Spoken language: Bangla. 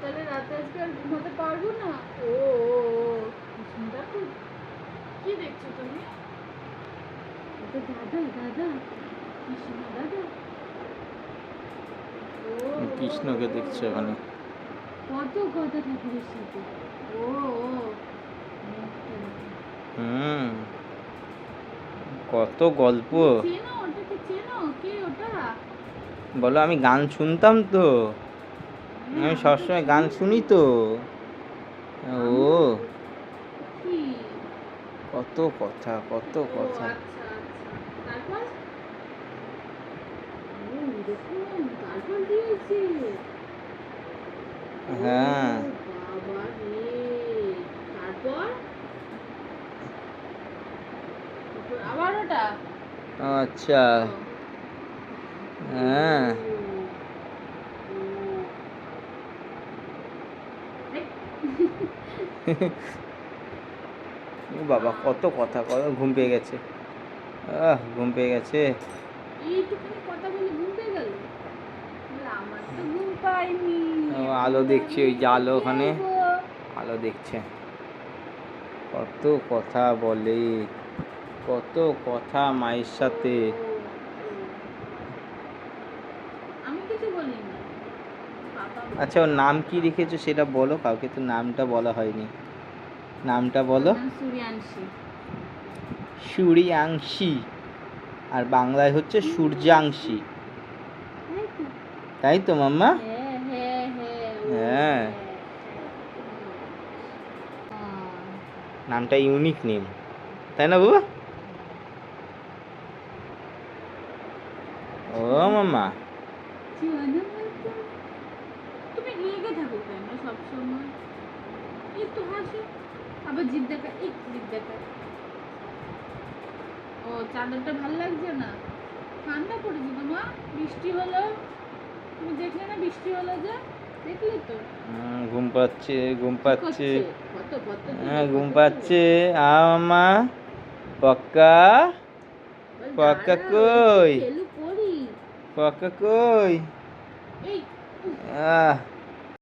তাহলে রাতে আজকে আর ঘুমাতে পারবো না। ও দেখো কি দেখছো তুমি? এটা দাদা দাদা কৃষ্ণ দাদা। কৃষ্ণকে দেখছো ওখানে? কত কথা ঠাকুরের সাথে। ও কত গল্প। চেনো ওটাকে? চেনো কে ওটা? বলো আমি গান শুনতাম তো, আমি সবসময় গান শুনি তো। ও কি কত কথা, কত কথা। আচ্ছা আচ্ছা তারপর এরকম তারপর কি হয়েছে? হ্যাঁ বাবা রে। তারপর আবার ওটা? আচ্ছা হ্যাঁ। ও বাবা কত কথা, কত ঘুম পেয়ে গেছে। ঘুম পেয়ে গেছে। এইটুকুনি কথা বলে ঘুম পেয়ে গেল? আমার তো ঘুম পাইনি। আলো দেখছি, ওই যে আলো ওখানে আলো দেখছে। কত কথা বলে, কত কথা মায়ের সাথে। আমি কিছু বলিনি। আচ্ছা ওর নাম কি রেখেছো সেটা বলো, কাউকে তো নামটা বলা হয়নি। নামটা বলো। সূর্যাংশী। সূর্যাংশী, আর বাংলায় হচ্ছে সূর্যাংশী, তাই তো মাম্মা? হ্যাঁ নামটা ইউনিক নেম, তাই না বাবা? ও মাম্মা তুমি রেগে থাকো কেন সব সময়? একটু হাসো, আবার জিভ দেখা, এই জিভ দেখা। ও চাদরটা ভালো লাগছে না? ঠান্ডা পড়েছে তোমার? বৃষ্টি হলো, তুমি দেখলে না বৃষ্টি হলো যে? দেখলে তো? ঘুম পাচ্ছে, ঘুম পাচ্ছে। কত কত হ্যাঁ ঘুম পাচ্ছে। মাম্মা পক্কা, পক্কা কই, খেলু করি। পক্কা কই? এই আহ